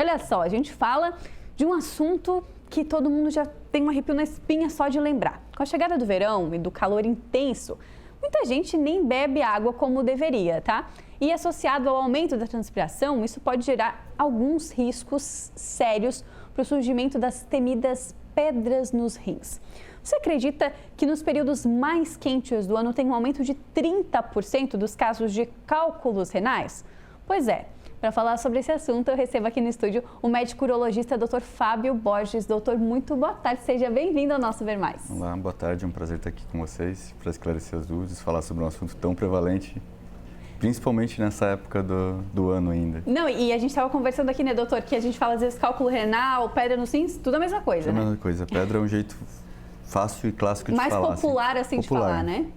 Olha só, a gente fala de um assunto que todo mundo já tem um arrepio na espinha só de lembrar. Com a chegada do verão e do calor intenso, muita gente nem bebe água como deveria, tá? E associado ao aumento da transpiração, isso pode gerar alguns riscos sérios para o surgimento das temidas pedras nos rins. Você acredita que nos períodos mais quentes do ano tem um aumento de 30% dos casos de cálculos renais? Pois é. Para falar sobre esse assunto, eu recebo aqui no estúdio o médico urologista Dr. Fábio Borges. Doutor, muito boa tarde, seja bem-vindo ao nosso Ver Mais. Olá, boa tarde, é um prazer estar aqui com vocês para esclarecer as dúvidas, falar sobre um assunto tão prevalente, principalmente nessa época do ano ainda. Não, e a gente estava conversando aqui, né, doutor, que a gente fala às vezes cálculo renal, pedra nos rins, tudo a mesma coisa, tudo né? a mesma coisa, pedra é um jeito fácil e clássico de mais falar. Popular, assim, de falar, né?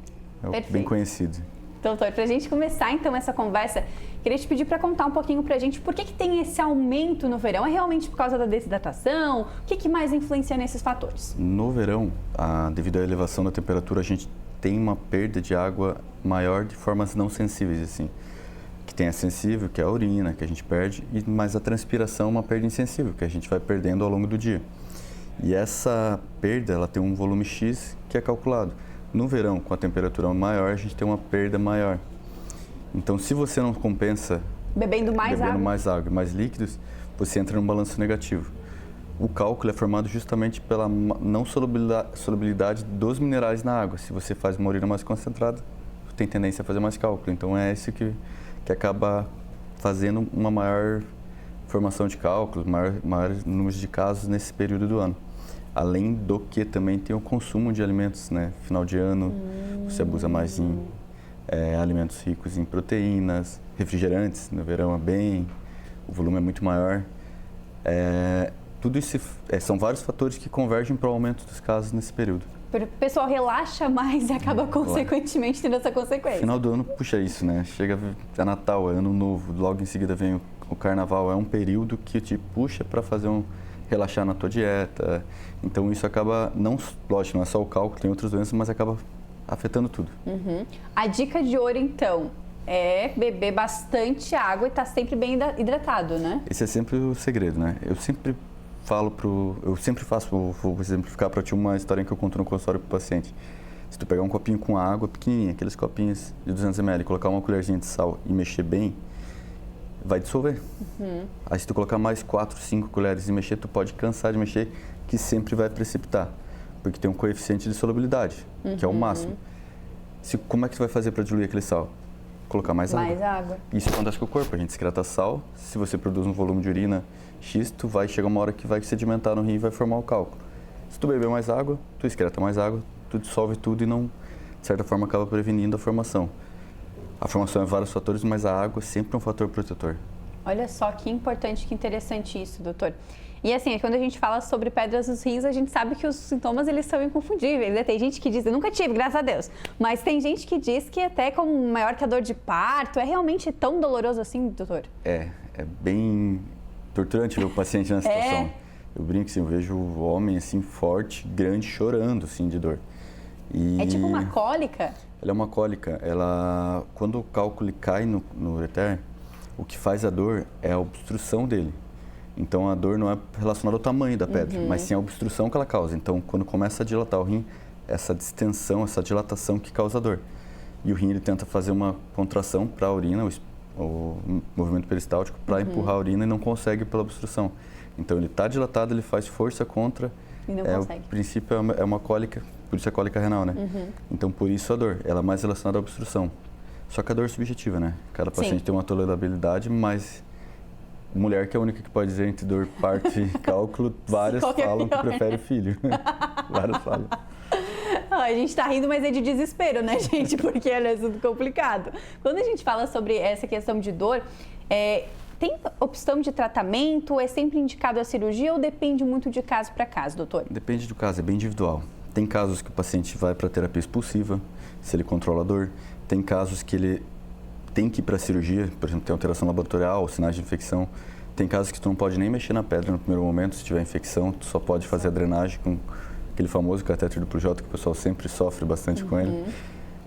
É Perfeito. Bem conhecido. Doutor, para a gente começar então essa conversa, queria te pedir para contar um pouquinho para a gente por que tem esse aumento no verão. É realmente por causa da desidratação? O que mais influencia nesses fatores? No verão, devido à elevação da temperatura, a gente tem uma perda de água maior de formas não sensíveis, assim. Que tem a sensível, que é a urina, que a gente perde, mas a transpiração é uma perda insensível, que a gente vai perdendo ao longo do dia. E essa perda, ela tem um volume X que é calculado. No verão, com a temperatura maior, a gente tem uma perda maior. Então, se você não compensa bebendo mais água e mais líquidos, você entra num balanço negativo. O cálculo é formado justamente pela não solubilidade dos minerais na água. Se você faz uma urina mais concentrada, tem tendência a fazer mais cálculo. Então, é isso que acaba fazendo uma maior formação de cálculos, maior número de casos nesse período do ano. Além do que também tem o consumo de alimentos, né? Final de ano, você abusa mais em alimentos ricos em proteínas, refrigerantes, no verão o volume é muito maior. Tudo isso são vários fatores que convergem para o aumento dos casos nesse período. O pessoal relaxa mais e acaba consequentemente tendo essa consequência. Final do ano puxa isso, né? Chega a Natal, é Ano Novo, logo em seguida vem o Carnaval, é um período que te puxa para fazer relaxar na tua dieta. Então isso acaba, lógico, não é só o cálculo, tem outras doenças, mas acaba afetando tudo. Uhum. A dica de ouro, então, é beber bastante água e estar sempre bem hidratado, né? Esse é sempre o segredo, né? Eu sempre vou exemplificar para ti uma história que eu conto no consultório para o paciente. Se tu pegar um copinho com água pequenininha, aqueles copinhos de 200 ml, colocar uma colherzinha de sal e mexer bem, vai dissolver. Uhum. Aí se tu colocar mais 4, 5 colheres e mexer, tu pode cansar de mexer, que sempre vai precipitar, porque tem um coeficiente de solubilidade, que é o máximo. Como é que tu vai fazer para diluir aquele sal? Colocar mais água. Mais água. Isso acontece com o corpo, a gente excreta sal, se você produz um volume de urina X, tu vai chegar uma hora que vai sedimentar no rim e vai formar o cálculo. Se tu beber mais água, tu excreta mais água, tu dissolve tudo e não, de certa forma, acaba prevenindo a formação. A formação é vários fatores, mas a água sempre é um fator protetor. Olha só que importante, que interessante isso, doutor. E assim, quando a gente fala sobre pedras nos rins, a gente sabe que os sintomas, eles são inconfundíveis, né? Tem gente que diz, eu nunca tive, graças a Deus, mas tem gente que diz que até como maior que a dor de parto, é realmente tão doloroso assim, doutor? É bem torturante ver o paciente nessa situação. Eu brinco assim, eu vejo o homem assim, forte, grande, chorando assim, de dor. É tipo uma cólica? Ela é uma cólica. Quando o cálculo cai no ureter, o que faz a dor é a obstrução dele. Então, a dor não é relacionada ao tamanho da pedra, mas sim a obstrução que ela causa. Então, quando começa a dilatar o rim, essa distensão, essa dilatação que causa a dor. E o rim, ele tenta fazer uma contração para a urina, o movimento peristáltico, para empurrar a urina e não consegue pela obstrução. Então, ele está dilatado, ele faz força contra. E não consegue. O princípio é uma cólica, por isso é cólica renal, né? Então, por isso a dor, ela é mais relacionada à obstrução. Só que a dor é subjetiva, né? Cada paciente tem uma tolerabilidade, mas mulher que é a única que pode dizer entre dor, parto e cálculo, várias falam que prefere filho. Várias falam. A gente tá rindo, mas é de desespero, né, gente? Porque é tudo complicado. Quando a gente fala sobre essa questão de dor, tem opção de tratamento? É sempre indicado a cirurgia ou depende muito de caso para caso, doutor? Depende do caso, é bem individual. Tem casos que o paciente vai para terapia expulsiva, se ele controla a dor. Tem casos que ele tem que ir para a cirurgia, por exemplo, tem alteração laboratorial, sinais de infecção. Tem casos que tu não pode nem mexer na pedra no primeiro momento, se tiver infecção, tu só pode fazer a drenagem com aquele famoso catéter duplo J, que o pessoal sempre sofre bastante com ele.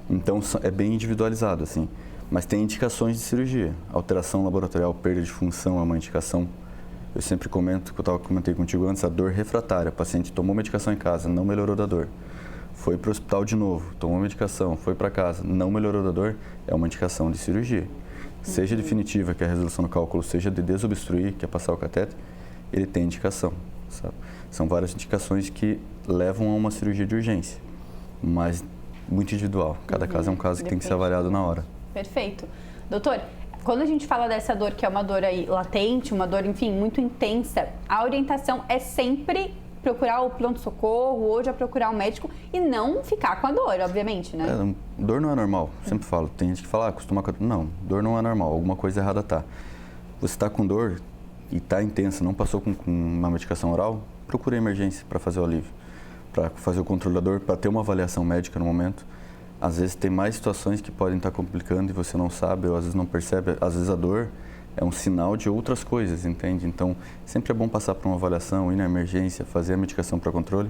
Então, é bem individualizado, assim. Mas tem indicações de cirurgia. Alteração laboratorial, perda de função é uma indicação Eu sempre comento, que eu comentei contigo antes, a dor refratária. O paciente tomou medicação em casa, não melhorou da dor. Foi para o hospital de novo, tomou medicação, foi para casa, não melhorou da dor, é uma indicação de cirurgia. Seja definitiva, que é a resolução do cálculo, seja de desobstruir, que é passar o catéter, ele tem indicação, sabe? São várias indicações que levam a uma cirurgia de urgência, mas muito individual. Cada caso é um caso que tem que ser avaliado na hora. Perfeito. Doutor, quando a gente fala dessa dor, que é uma dor aí latente, uma dor, enfim, muito intensa, a orientação é sempre procurar o pronto-socorro ou já procurar um médico e não ficar com a dor, obviamente, né? Dor não é normal, sempre falo. Tem gente que fala, acostuma com a dor. Não, dor não é normal, alguma coisa errada tá. Você está com dor e está intensa, não passou com uma medicação oral, procure a emergência para fazer o alívio, para fazer o controle da dor, para ter uma avaliação médica no momento. Às vezes tem mais situações que podem estar complicando e você não sabe, ou às vezes não percebe. Às vezes a dor é um sinal de outras coisas, entende? Então, sempre é bom passar por uma avaliação, ir na emergência, fazer a medicação para controle,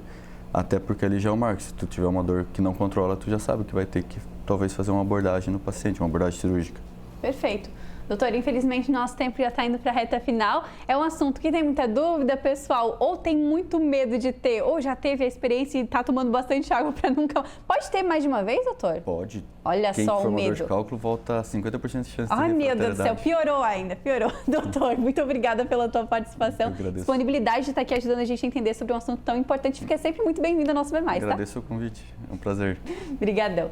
até porque ali já é o marco. Se tu tiver uma dor que não controla, tu já sabe que vai ter que talvez fazer uma abordagem no paciente, uma abordagem cirúrgica. Perfeito. Doutor, infelizmente nosso tempo já está indo para a reta final. É um assunto que tem muita dúvida, pessoal, ou tem muito medo de ter, ou já teve a experiência e está tomando bastante água para nunca... Pode ter mais de uma vez, doutor? Pode. Olha Quem só o for medo. de cálculo volta a 50% de chance de Ai, meu Deus do céu, refratariedade. piorou ainda, piorou. Doutor, muito obrigada pela tua participação. Eu agradeço. Disponibilidade de estar aqui ajudando a gente a entender sobre um assunto tão importante. Fica sempre muito bem-vindo ao nosso Ver Mais, tá? Agradeço o convite, é um prazer. Obrigadão.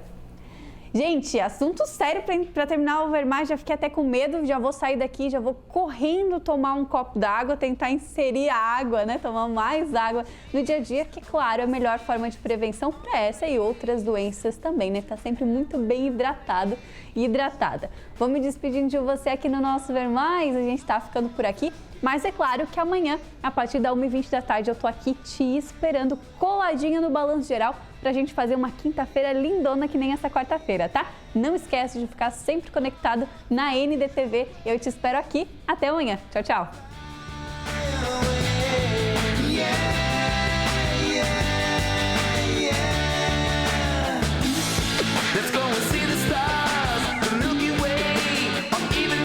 Gente, assunto sério para terminar o Ver Mais, já fiquei até com medo, já vou sair daqui, já vou correndo tomar um copo d'água, tentar inserir a água, né, tomar mais água no dia a dia, que claro, é a melhor forma de prevenção para essa e outras doenças também, né, tá sempre muito bem hidratado e hidratada. Vou me despedindo de você aqui no nosso Ver Mais, a gente tá ficando por aqui, mas é claro que amanhã, a partir da 1h20 da tarde, eu tô aqui te esperando coladinha no Balanço Geral pra gente fazer uma quinta-feira lindona que nem essa quarta-feira, tá? Não esquece de ficar sempre conectado na NDTV. Eu te espero aqui. Até amanhã. Tchau, tchau.